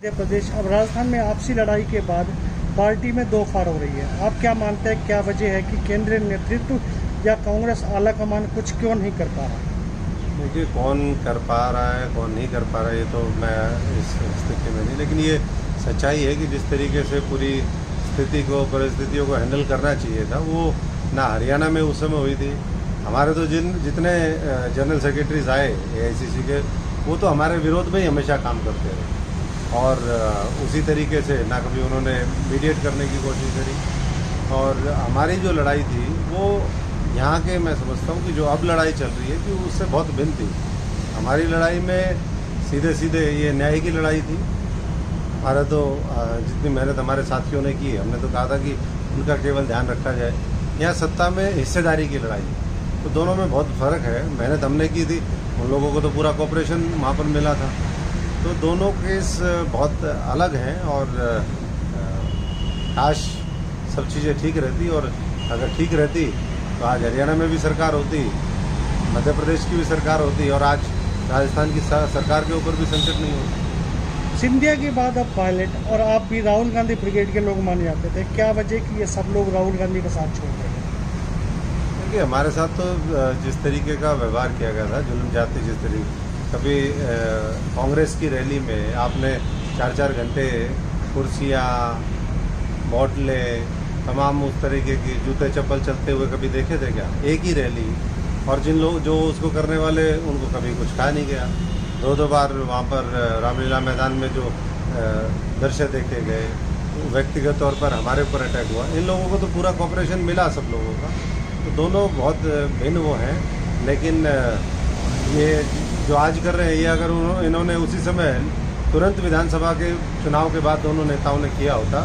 मध्य प्रदेश अब राजस्थान में आपसी लड़ाई के बाद पार्टी में दो फाड़ हो रही है। आप क्या मानते हैं, क्या वजह है कि केंद्रीय नेतृत्व या कांग्रेस आला कमान कुछ क्यों नहीं कर पा रहा? देखिए, कौन कर पा रहा है कौन नहीं कर पा रहा है ये तो मैं इस स्थिति में नहीं, लेकिन ये सच्चाई है कि जिस तरीके से पूरी स्थिति को परिस्थितियों को हैंडल करना चाहिए था वो ना हरियाणा में उस समय हुई थी। हमारे तो जितने जनरल सेक्रेटरीज आए एआईसीसी के, वो तो हमारे विरोध में ही हमेशा काम करते रहे और उसी तरीके से ना कभी उन्होंने मीडिएट करने की कोशिश करी। और हमारी जो लड़ाई थी वो यहाँ के, मैं समझता हूँ कि जो अब लड़ाई चल रही है कि उससे बहुत भिन्न थी। हमारी लड़ाई में सीधे सीधे ये न्याय की लड़ाई थी। हमारा तो जितनी मेहनत हमारे साथियों ने की, हमने तो कहा था कि उनका केवल ध्यान रखा जाए। यहाँ सत्ता में हिस्सेदारी की लड़ाई, तो दोनों में बहुत फ़र्क है। मेहनत हमने की थी, उन लोगों को तो पूरा कोऑपरेशन वहाँ पर मिला था, तो दोनों केस बहुत अलग हैं। और काश सब चीज़ें ठीक रहती, और अगर ठीक रहती तो आज हरियाणा में भी सरकार होती, मध्य प्रदेश की भी सरकार होती, और आज राजस्थान की सरकार के ऊपर भी संकट नहीं होता। सिंधिया के बाद अब पायलट और आप भी राहुल गांधी ब्रिगेड के लोग माने जाते थे, क्या वजह कि ये सब लोग राहुल गांधी का साथ छोड़ रहे हैं? देखिए, हमारे साथ तो जिस तरीके का व्यवहार किया गया था, जुल्म जाति जिस तरीके, कभी कांग्रेस की रैली में आपने 4-4 घंटे कुर्सियाँ, बोतलें, तमाम उस तरीके की जूते चप्पल चलते हुए कभी देखे थे क्या? एक ही रैली, और जिन लोग जो उसको करने वाले उनको कभी कुछ कहा नहीं गया। 2-2 बार वहाँ पर रामलीला मैदान में जो दृश्य देखे गए, व्यक्तिगत तौर पर हमारे ऊपर अटैक हुआ। इन लोगों को तो पूरा कॉपरेशन मिला सब लोगों का, तो दोनों बहुत भिन्न वो हैं। लेकिन ये जो आज कर रहे हैं, ये अगर इन्होंने उसी समय तुरंत विधानसभा के चुनाव के बाद दोनों नेताओं ने किया होता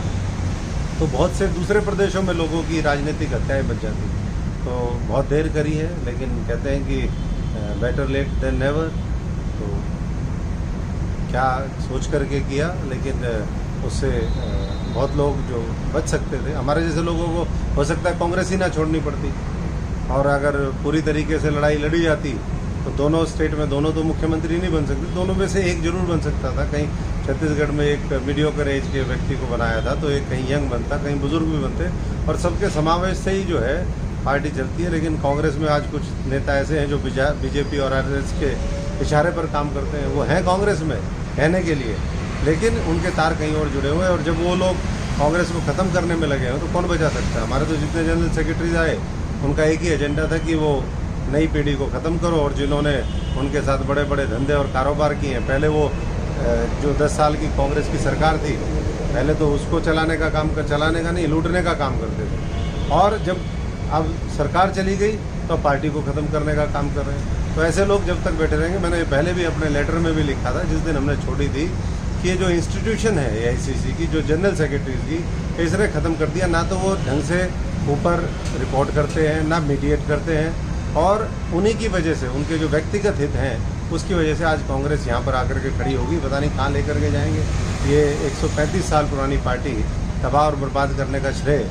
तो बहुत से दूसरे प्रदेशों में लोगों की राजनीतिक हत्याएं बच जाती। तो बहुत देर करी है, लेकिन कहते हैं कि बेटर लेट देन नेवर। तो क्या सोच करके किया, लेकिन उससे बहुत लोग जो बच सकते थे, हमारे जैसे लोगों को हो सकता है कांग्रेस ही ना छोड़नी पड़ती, और अगर पूरी तरीके से लड़ाई लड़ी जाती तो दोनों स्टेट में दोनों तो मुख्यमंत्री नहीं बन सकते, दोनों में से एक जरूर बन सकता था। कहीं छत्तीसगढ़ में एक मीडियोकर एज के व्यक्ति को बनाया था, तो एक कहीं यंग बनता, कहीं बुजुर्ग भी बनते, और सबके समावेश से ही जो है पार्टी चलती है। लेकिन कांग्रेस में आज कुछ नेता ऐसे हैं जो बीजेपी और आरएसएस के इशारे पर काम करते हैं। वो हैं कांग्रेस में कहने के लिए, लेकिन उनके तार कहीं और जुड़े हुए हैं, और जब वो लोग कांग्रेस को ख़त्म करने में लगे हैं तो कौन बचा सकता है? हमारे तो जितने जनरल सेक्रेटरीज आए, उनका एक ही एजेंडा था कि वो नई पीढ़ी को ख़त्म करो, और जिन्होंने उनके साथ बड़े बड़े धंधे और कारोबार किए हैं, पहले वो जो 10 साल की कांग्रेस की सरकार थी, पहले तो उसको चलाने का नहीं, लूटने का काम करते थे, और जब अब सरकार चली गई तो पार्टी को ख़त्म करने का काम कर रहे हैं। तो ऐसे लोग जब तक बैठे रहेंगे, मैंने पहले भी अपने लेटर में भी लिखा था जिस दिन हमने छोड़ी थी, कि ये जो इंस्टीट्यूशन है एआईसीसी की, जो जनरल सेक्रेटरीज की, इसने ख़त्म कर दिया। ना तो वो ढंग से ऊपर रिपोर्ट करते हैं, ना मीडिएट करते हैं, और उन्हीं की वजह से, उनके जो व्यक्तिगत हित हैं उसकी वजह से आज कांग्रेस यहाँ पर आकर के खड़ी होगी। पता नहीं कहाँ लेकर के जाएंगे। ये 135 साल पुरानी पार्टी तबाह और बर्बाद करने का श्रेय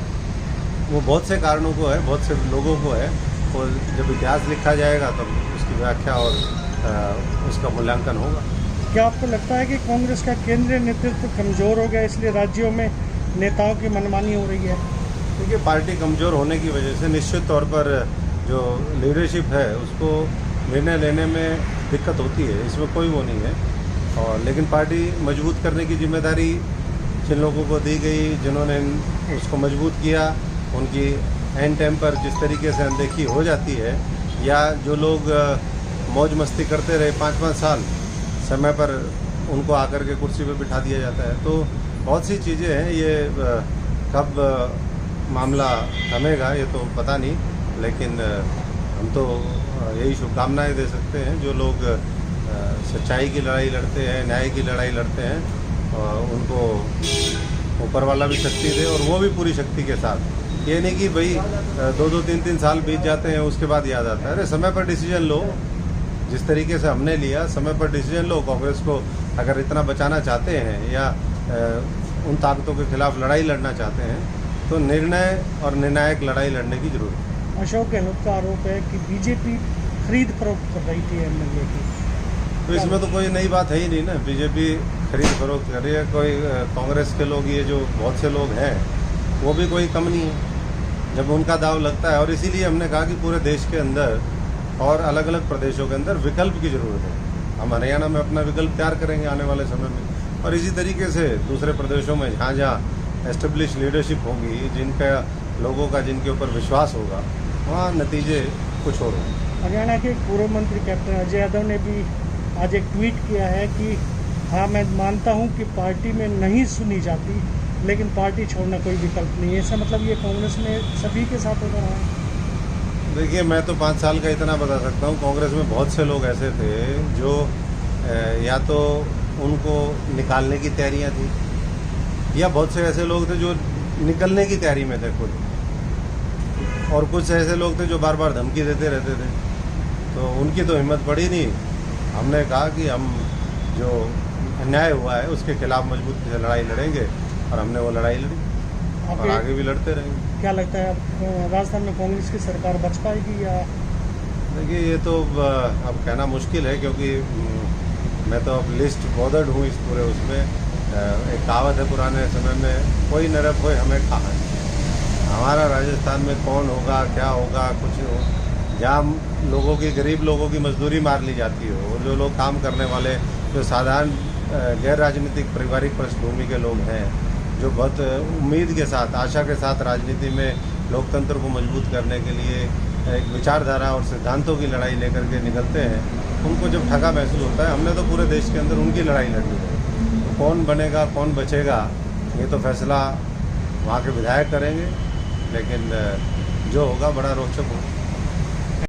वो बहुत से कारणों को है, बहुत से लोगों को है, और जब इतिहास लिखा जाएगा तब उसकी व्याख्या और उसका मूल्यांकन होगा। क्या आपको लगता है कि कांग्रेस का केंद्रीय नेतृत्व कमज़ोर हो गया, इसलिए राज्यों में नेताओं की मनमानी हो रही है? देखिए, पार्टी कमज़ोर होने की वजह से निश्चित तौर पर जो लीडरशिप है उसको निर्णय लेने में दिक्कत होती है, इसमें कोई वो नहीं है। और लेकिन पार्टी मजबूत करने की जिम्मेदारी जिन लोगों को दी गई, जिन्होंने उसको मजबूत किया, उनकी एंड टाइम पर जिस तरीके से अनदेखी हो जाती है, या जो लोग मौज मस्ती करते रहे 5-5 साल, समय पर उनको आकर के कुर्सी पर बिठा दिया जाता है। तो बहुत सी चीज़ें हैं, ये कब मामला थमेगा ये तो पता नहीं, लेकिन हम तो यही शुभकामनाएं दे सकते हैं। जो लोग सच्चाई की लड़ाई लड़ते हैं, न्याय की लड़ाई लड़ते हैं, उनको ऊपर वाला भी शक्ति दे, और वो भी पूरी शक्ति के साथ। ये नहीं कि भाई 2-2, 3-3 साल बीत जाते हैं उसके बाद याद आता है। अरे समय पर डिसीजन लो, जिस तरीके से हमने लिया, समय पर डिसीजन लो। कांग्रेस को अगर इतना बचाना चाहते हैं या उन ताकतों के खिलाफ लड़ाई लड़ना चाहते हैं, तो निर्णय और निर्णायक लड़ाई लड़ने की जरूरत है। अशोक गहलोत का आरोप है कि बीजेपी खरीद फरोख्त कर रही थी एमएलए की। तो इसमें तो कोई नई बात है ही नहीं ना। बीजेपी खरीद फरोख्त कर रही है, कोई कांग्रेस के लोग, ये जो बहुत से लोग हैं वो भी कोई कम नहीं है जब उनका दाव लगता है। और इसीलिए हमने कहा कि पूरे देश के अंदर और अलग अलग प्रदेशों के अंदर विकल्प की ज़रूरत है। हम हरियाणा में अपना विकल्प तैयार करेंगे आने वाले समय में, और इसी तरीके से दूसरे प्रदेशों में जहाँ जहाँ एस्टेब्लिश लीडरशिप होगी, जिनका लोगों का जिनके ऊपर विश्वास होगा, वहाँ नतीजे कुछ और होंगे। हरियाणा के पूर्व मंत्री कैप्टन अजय यादव ने भी आज एक ट्वीट किया है कि हाँ, मैं मानता हूँ कि पार्टी में नहीं सुनी जाती, लेकिन पार्टी छोड़ना कोई विकल्प नहीं है। ऐसा मतलब ये कांग्रेस में सभी के साथ होता रहा है। देखिए, मैं तो 5 साल का इतना बता सकता हूँ, कांग्रेस में बहुत से लोग ऐसे थे जो या तो उनको निकालने की तैयारियाँ थी, या बहुत से ऐसे लोग थे जो निकलने की तैयारी में थे खुद, और कुछ ऐसे लोग थे जो बार बार धमकी देते रहते थे। तो उनकी तो हिम्मत पड़ी नहीं। हमने कहा कि हम जो अन्याय हुआ है उसके खिलाफ मजबूती से लड़ाई लड़ेंगे, और हमने वो लड़ाई लड़ी और आगे भी लड़ते रहेंगे। क्या लगता है अब राजस्थान में कांग्रेस की सरकार बच पाएगी या? देखिए, ये तो अब कहना मुश्किल है, क्योंकि मैं तो अब लिस्ट बॉर्डर्ड हूँ इस पूरे उसमें। एक कहावत है पुराने समय में, कोई न रब कोई हमें कहा है। हमारा राजस्थान में कौन होगा, क्या होगा, कुछ हो, जहाँ लोगों की, गरीब लोगों की मजदूरी मार ली जाती हो, जो लोग काम करने वाले, जो साधारण गैर राजनीतिक पारिवारिक पृष्ठभूमि के लोग हैं, जो बहुत उम्मीद के साथ, आशा के साथ राजनीति में लोकतंत्र को मजबूत करने के लिए एक विचारधारा और सिद्धांतों की लड़ाई लेकर के निकलते हैं, उनको जब ठगा महसूस होता है। हमने तो पूरे देश के अंदर उनकी लड़ाई लड़नी है। तो कौन बनेगा, कौन बचेगा, ये तो फैसला वहाँ के विधायक करेंगे, लेकिन जो होगा बड़ा रोचक होगा।